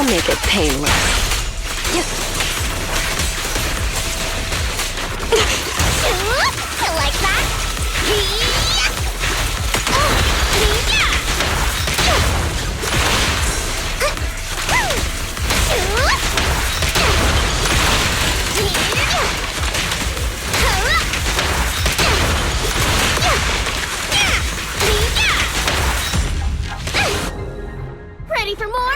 make it painless. You like that? Ready for more?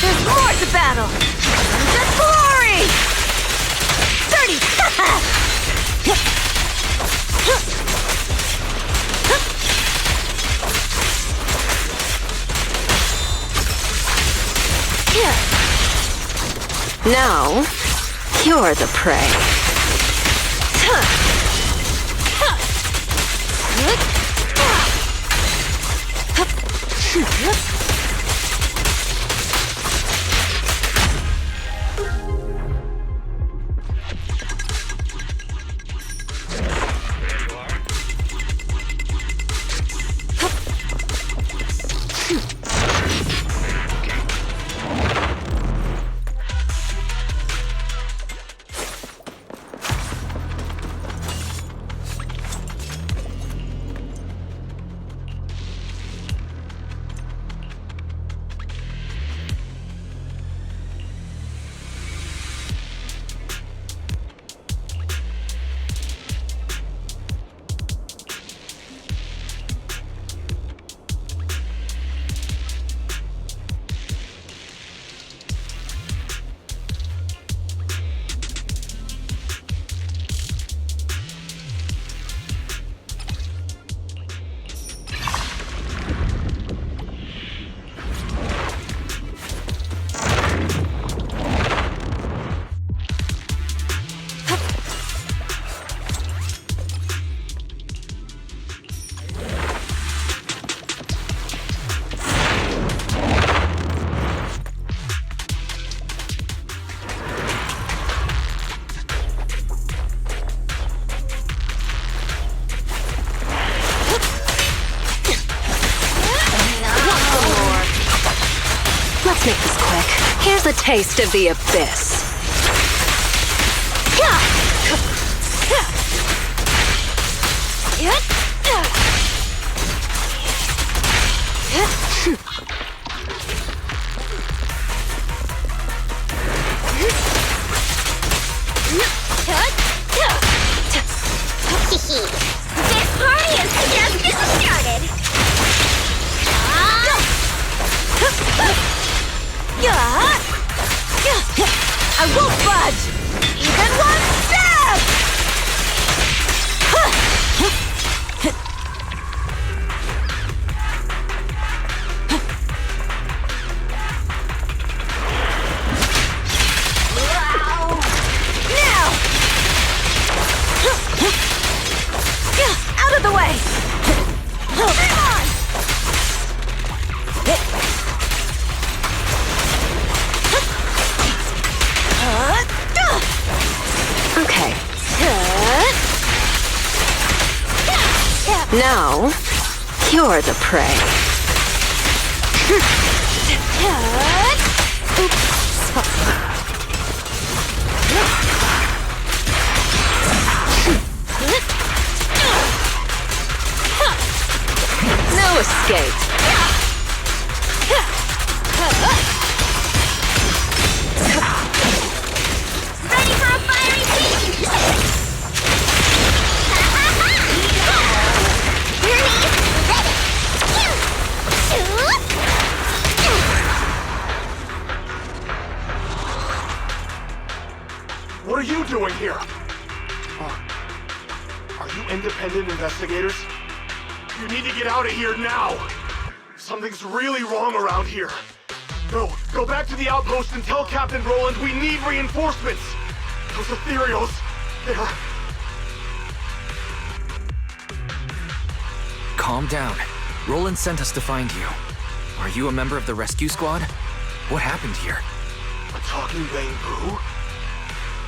There's more to battle! The glory! Dirty! Now, you're the prey. Let's make this quick. Here's a taste of the abyss. This party is just getting started. I won't budge! Even one step! Now! Out of the way! Come on! Okay. Now, you're the prey. No escape. Ready for a fiery feast? What are you doing here? Are You independent investigators? You need to get out of here now! Something's really wrong around here. Go back to the outpost and tell Captain Roland we need reinforcements! Those Ethereals, they're... Calm down. Roland sent us to find you. Are you a member of the rescue squad? What happened here? A talking Bangboo?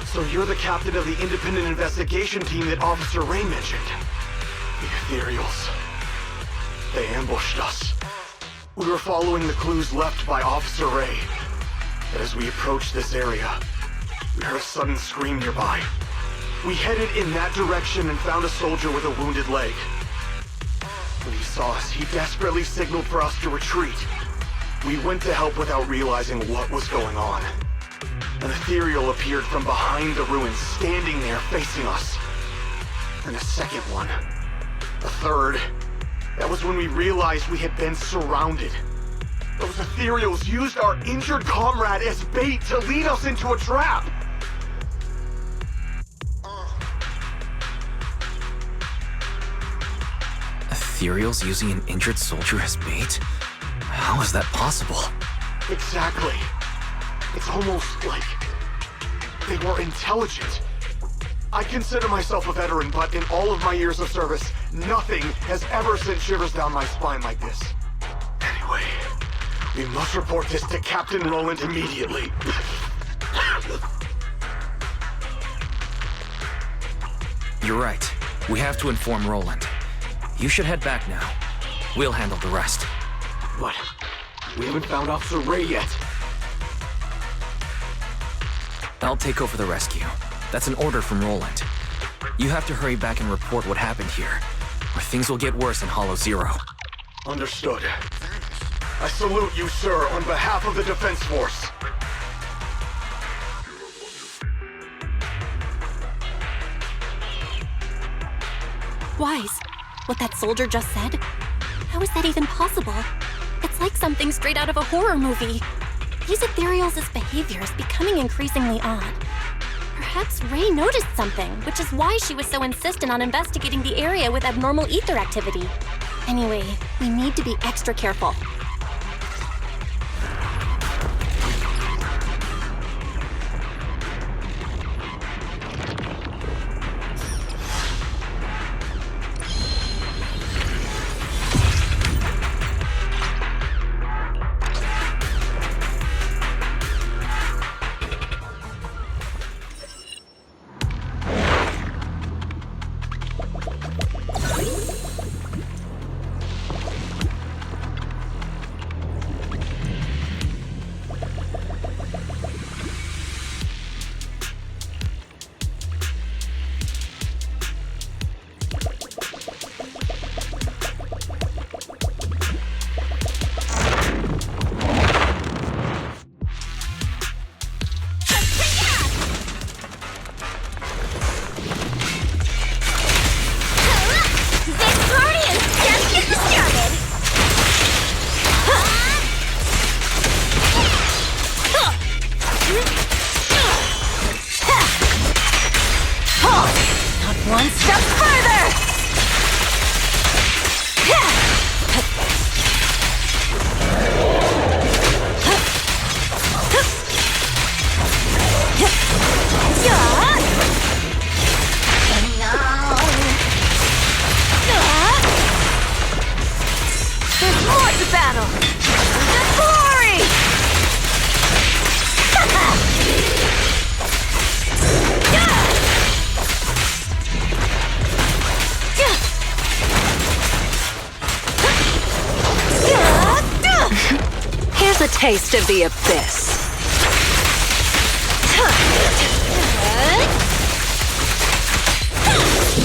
So you're the captain of the independent investigation team that Officer Ray mentioned. The Ethereals. They ambushed us. We were following the clues left by Officer Ray. But as we approached this area, we heard a sudden scream nearby. We headed in that direction and found a soldier with a wounded leg. When he saw us, he desperately signaled for us to retreat. We went to help without realizing what was going on. An Ethereal appeared from behind the ruins, standing there facing us. And a second one. A third. That was when we realized we had been surrounded. Those Ethereals used our injured comrade as bait to lead us into a trap. Ethereals using an injured soldier as bait? How is that possible? Exactly. It's almost like they were intelligent. I consider myself a veteran, but in all of my years of service, nothing has ever sent shivers down my spine like this. Anyway, we must report this to Captain Roland immediately. You're right. We have to inform Roland. You should head back now. We'll handle the rest. But we haven't found Officer Ray yet. I'll take over the rescue. That's an order from Roland. You have to hurry back and report what happened here, or things will get worse in Hollow Zero. Understood. I salute you, sir, on behalf of the Defense Force. Wise, what that soldier just said? How is that even possible? It's like something straight out of a horror movie. These Ethereals' behavior is becoming increasingly odd. Perhaps Ray noticed something, which is why she was so insistent on investigating the area with abnormal ether activity. Anyway, we need to be extra careful. One step further! There's more to battle! There's glory! Here's a taste of the abyss.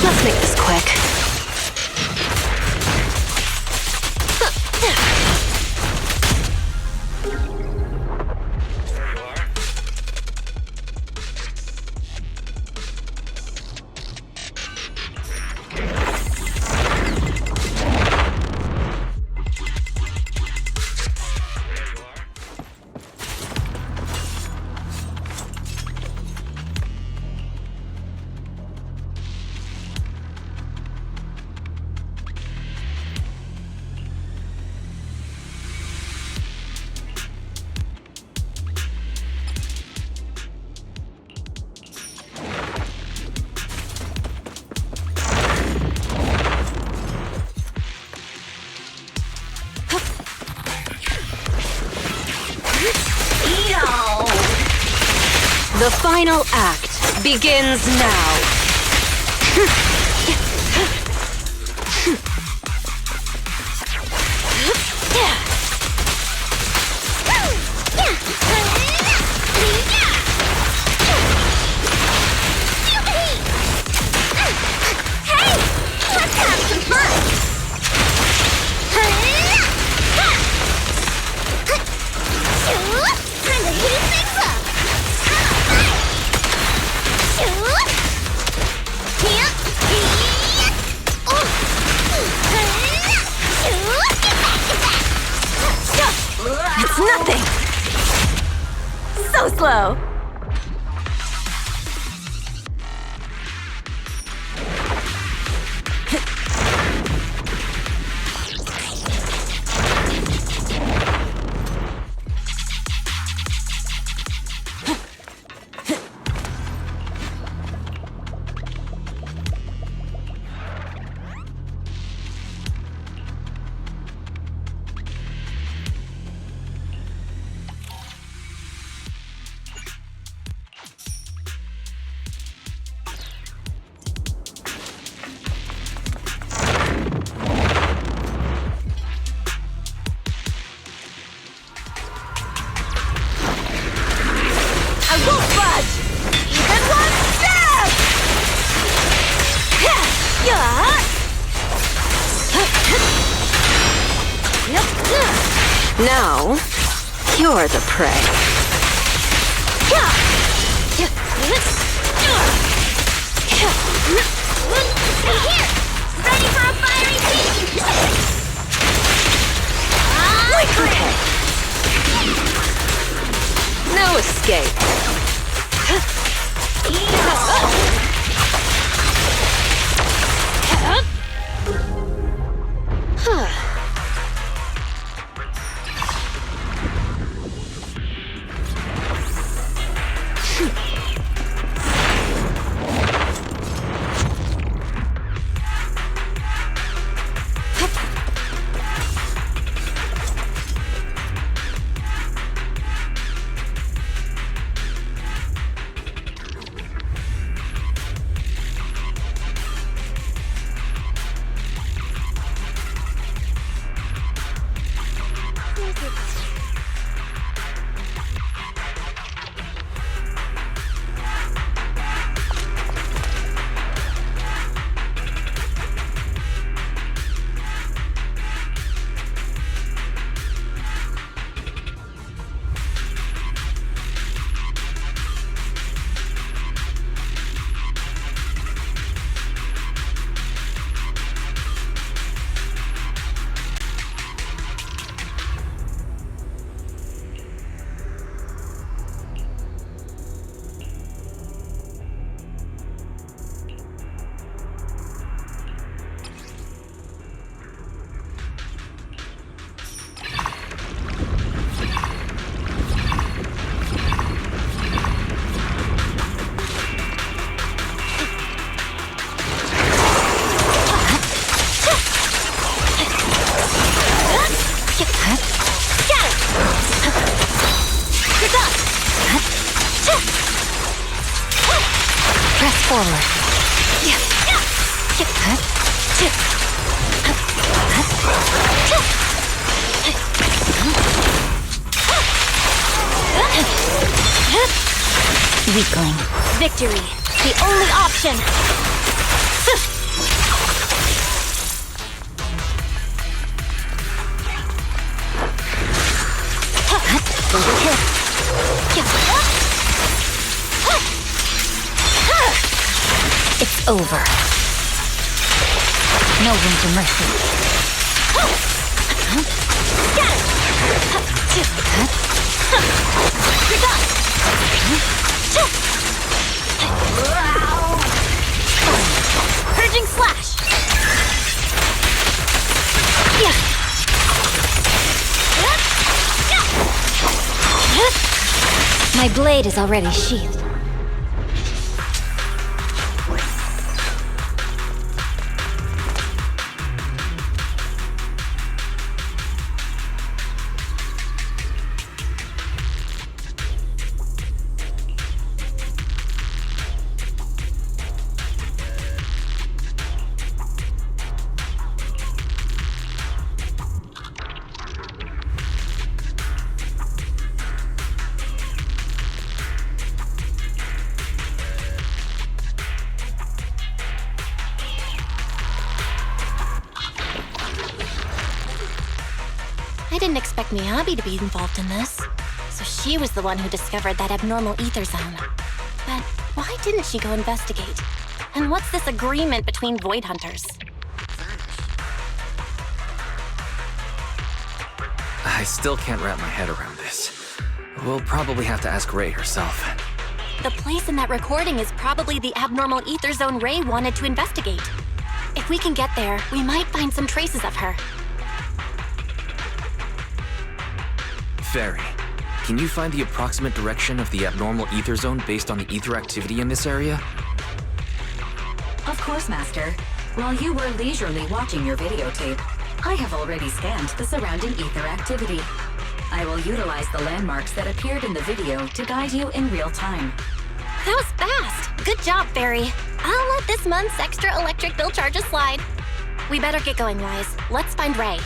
Let's make this quick. The final act begins now. Hey! Let's have some fun! Time to heat things up! It's nothing! So slow! Now, you're the prey. Here! Ready for a fiery feast! Okay. No escape. Press forward. Weakling. Victory, the only option! It's over. No room for mercy. Purging slash! My blade is already sheathed. didn't expect Miyabi to be involved in this. So she was the one who discovered that abnormal ether zone. But why didn't she go investigate? And what's this agreement between Void Hunters? I still can't wrap my head around this. We'll probably have to ask Ray herself. The place in that recording is probably the abnormal ether zone Ray wanted to investigate. If we can get there, we might find some traces of her. Fairy, can you find the approximate direction of the abnormal ether zone based on the ether activity in this area? Of course, Master. While you were leisurely watching your videotape, I have already scanned the surrounding ether activity. I will utilize the landmarks that appeared in the video to guide you in real time. That was fast. Good job, Fairy. I'll let this month's extra electric bill charges slide. We better get going, Wise. Let's find Ray.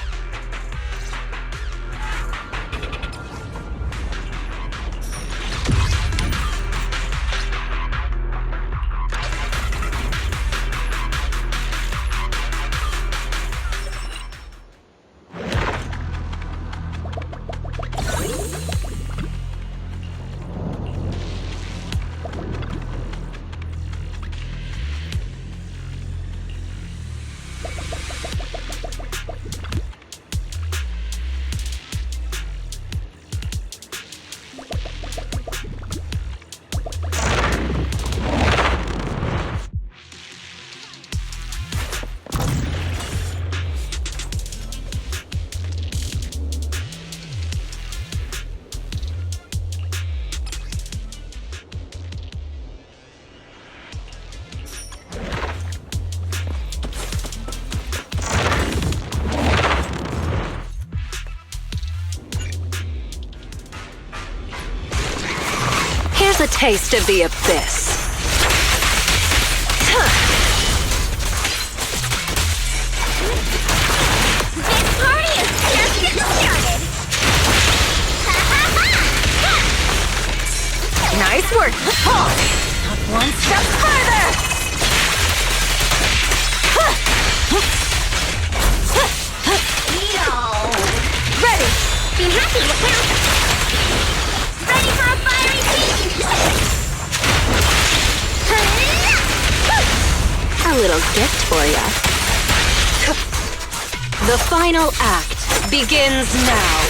Here's a taste of the abyss. This party is just getting started! Nice work. Not one step further! Yo! Ready. Be happy to count! Ready for a fiery feast! A little gift for ya. The final act begins now.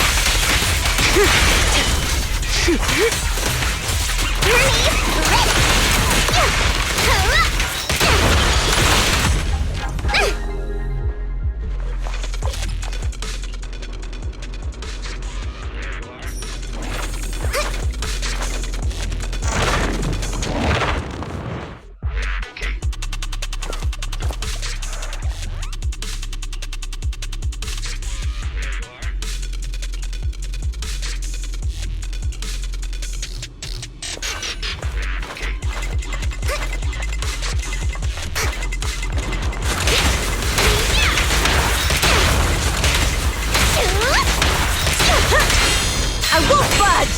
I won't budge!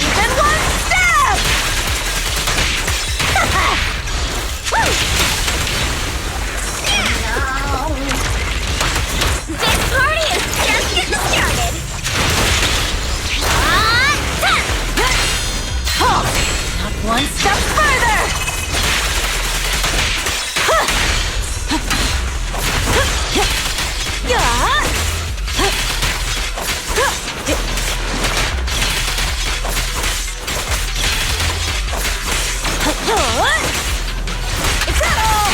Even one step! No. This party is just getting started! Not one step further! Is that all?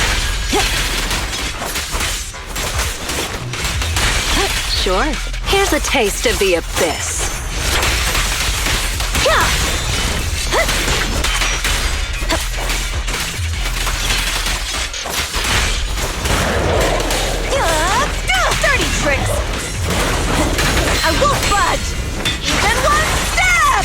Sure. Here's a taste of the abyss. Dirty tricks! I won't budge! Even one step!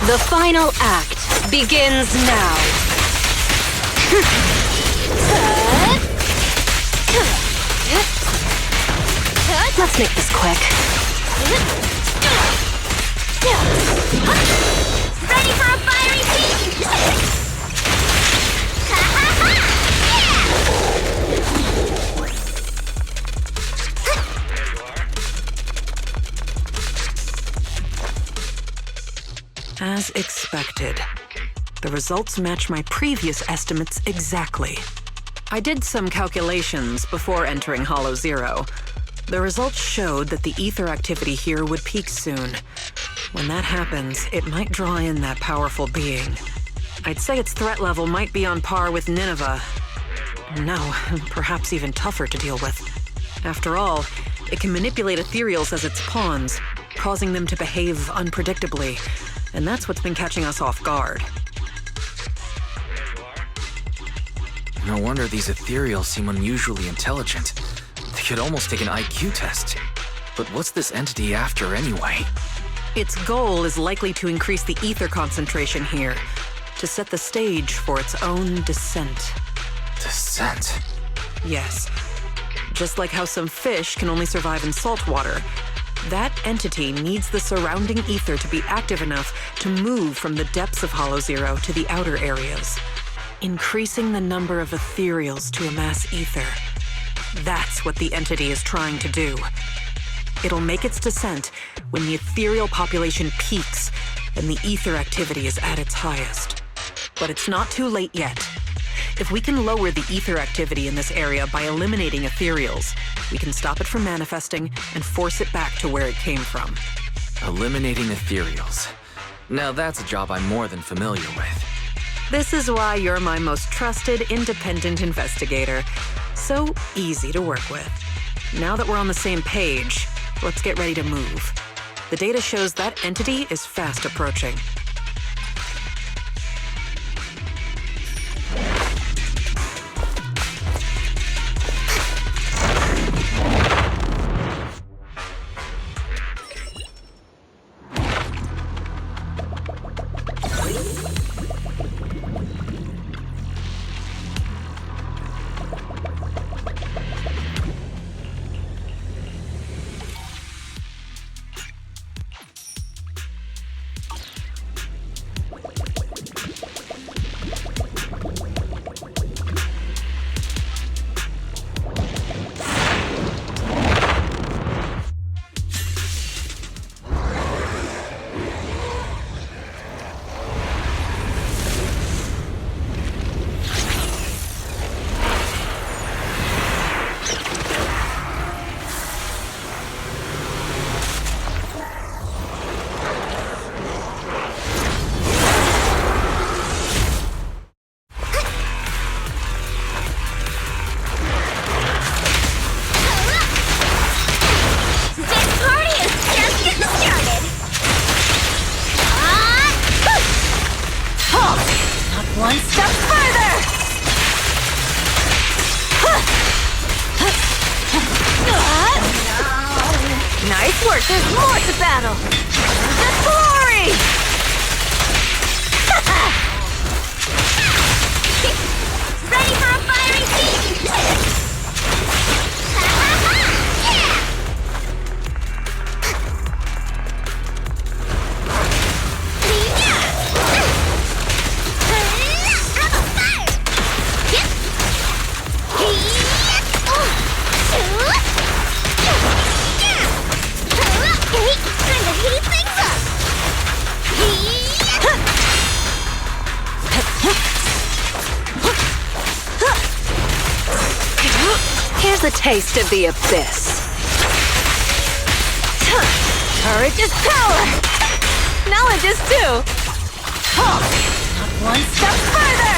The final act begins now. Let's make this quick. Ready for expected. The results match my previous estimates exactly. I did some calculations before entering Hollow Zero. The results showed that the ether activity here would peak soon. When that happens, it might draw in that powerful being. I'd say its threat level might be on par with Nineveh. No, perhaps even tougher to deal with. After all, it can manipulate ethereals as its pawns, causing them to behave unpredictably, and that's what's been catching us off guard. No wonder these ethereals seem unusually intelligent. They could almost take an IQ test. But what's this entity after anyway? Its goal is likely to increase the ether concentration here, to set the stage for its own descent. Descent? Yes. Just like how some fish can only survive in salt water, that entity needs the surrounding ether to be active enough to move from the depths of Hollow Zero to the outer areas, increasing the number of ethereals to amass ether. That's what the entity is trying to do. It'll make its descent when the ethereal population peaks and the ether activity is at its highest. But it's not too late yet. If we can lower the ether activity in this area by eliminating ethereals, we can stop it from manifesting and force it back to where it came from. Eliminating ethereals. Now that's a job I'm more than familiar with. This is why you're my most trusted, independent investigator. So easy to work with. Now that we're on the same page, let's get ready to move. The data shows that entity is fast approaching. One step further! Nice work, there's more to battle! The glory! Ready for a fiery feast! Here's a taste of the abyss. Courage is power! Knowledge is too! Not one step further!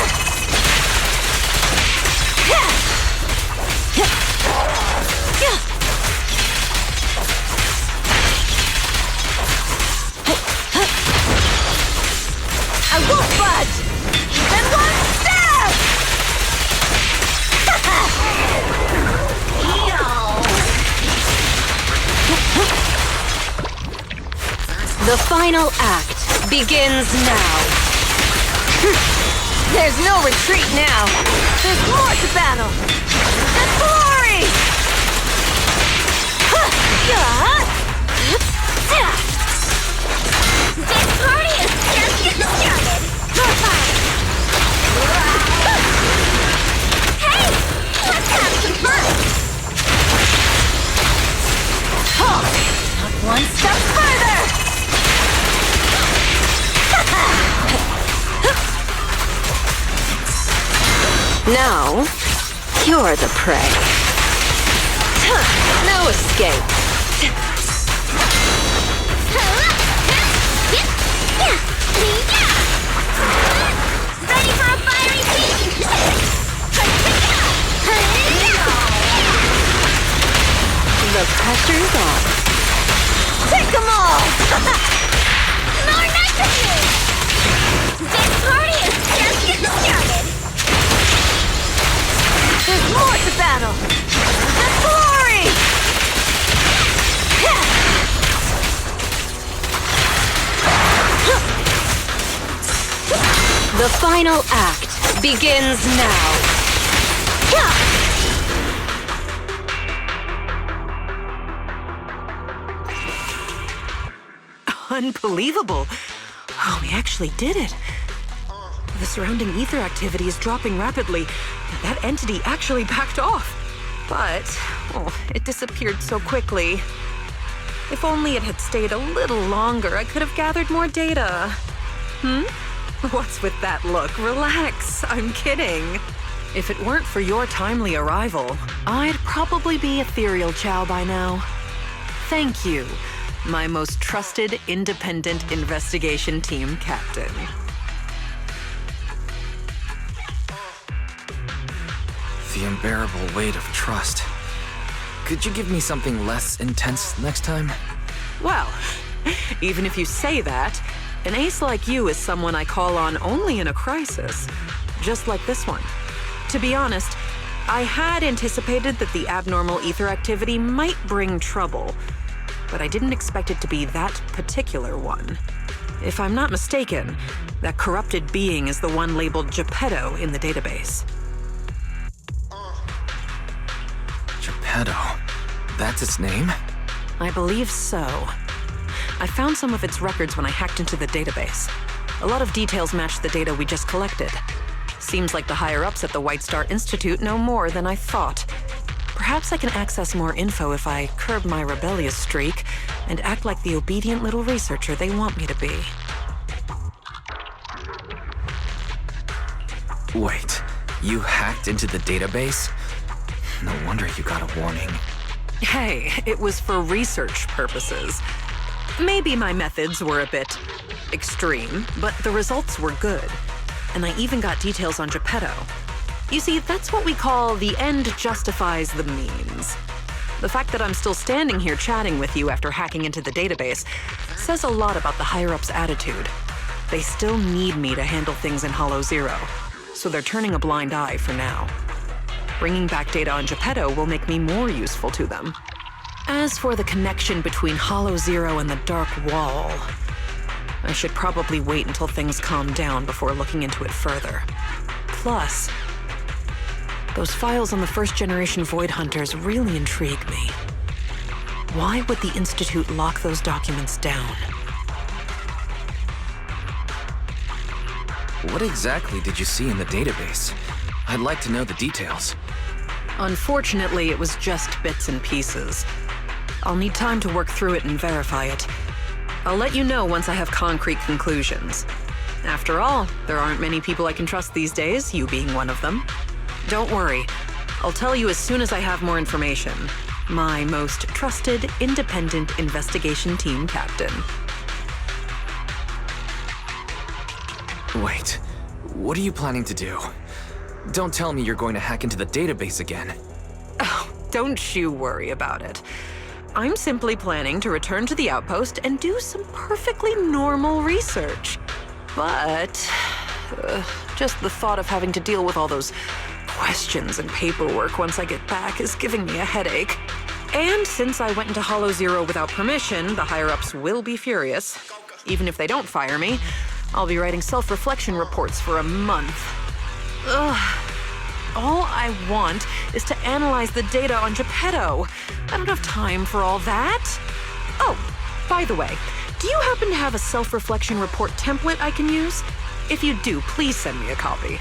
I won't budge! Even one step! The final act begins now. There's no retreat now! There's more to battle! The glory! This party is just getting started! Hey! Let's have some fun! Not one step further! Now, you're the prey. No escape. Ready for a fiery feast? The pressure's on. Take them all! More nitrogen! This party is just getting started! There's more to battle! The glory! The final act begins now. Unbelievable. Oh, we actually did it. The surrounding ether activity is dropping rapidly. That entity actually backed off. But, it disappeared so quickly. If only it had stayed a little longer, I could have gathered more data. What's with that look? Relax, I'm kidding. If it weren't for your timely arrival, I'd probably be Ethereal Chow by now. Thank you, my most trusted independent investigation team captain. The unbearable weight of trust. Could you give me something less intense next time? Well, even if you say that, an ace like you is someone I call on only in a crisis, just like this one. To be honest, I had anticipated that the abnormal ether activity might bring trouble, but I didn't expect it to be that particular one. If I'm not mistaken, that corrupted being is the one labeled Geppetto in the database. Geppetto? That's its name? I believe so. I found some of its records when I hacked into the database. A lot of details match the data we just collected. Seems like the higher-ups at the White Star Institute know more than I thought. Perhaps I can access more info if I curb my rebellious streak and act like the obedient little researcher they want me to be. Wait, you hacked into the database? No wonder you got a warning. Hey, it was for research purposes. Maybe my methods were a bit extreme, but the results were good. And I even got details on Geppetto. You see, that's what we call the end justifies the means. The fact that I'm still standing here chatting with you after hacking into the database says a lot about the higher-ups' attitude. They still need me to handle things in HoYoVerse, so they're turning a blind eye for now. Bringing back data on Geppetto will make me more useful to them. As for the connection between HoYoVerse and the Dark Wall, I should probably wait until things calm down before looking into it further. Plus, those files on the first-generation Void Hunters really intrigue me. Why would the Institute lock those documents down? What exactly did you see in the database? I'd like to know the details. Unfortunately, it was just bits and pieces. I'll need time to work through it and verify it. I'll let you know once I have concrete conclusions. After all, there aren't many people I can trust these days, you being one of them. Don't worry. I'll tell you as soon as I have more information. My most trusted, independent investigation team captain. Wait, what are you planning to do? Don't tell me you're going to hack into the database again. Oh, don't you worry about it. I'm simply planning to return to the outpost and do some perfectly normal research. But just the thought of having to deal with all those questions and paperwork once I get back is giving me a headache. And since I went into HoYoVerse without permission, the higher-ups will be furious. Even if they don't fire me, I'll be writing self-reflection reports for a month. Ugh. All I want is to analyze the data on Geppetto. I don't have time for all that. Oh, by the way, do you happen to have a self-reflection report template I can use? If you do, please send me a copy.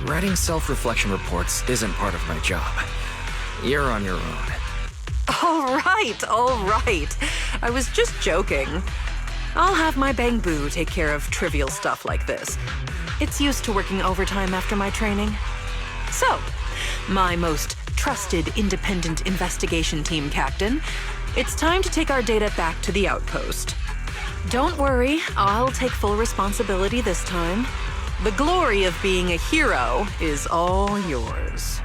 Writing self-reflection reports isn't part of my job. You're on your own. All right. I was just joking. I'll have my Bangboo take care of trivial stuff like this. It's used to working overtime after my training. So, my most trusted independent investigation team captain, it's time to take our data back to the outpost. Don't worry, I'll take full responsibility this time. The glory of being a hero is all yours.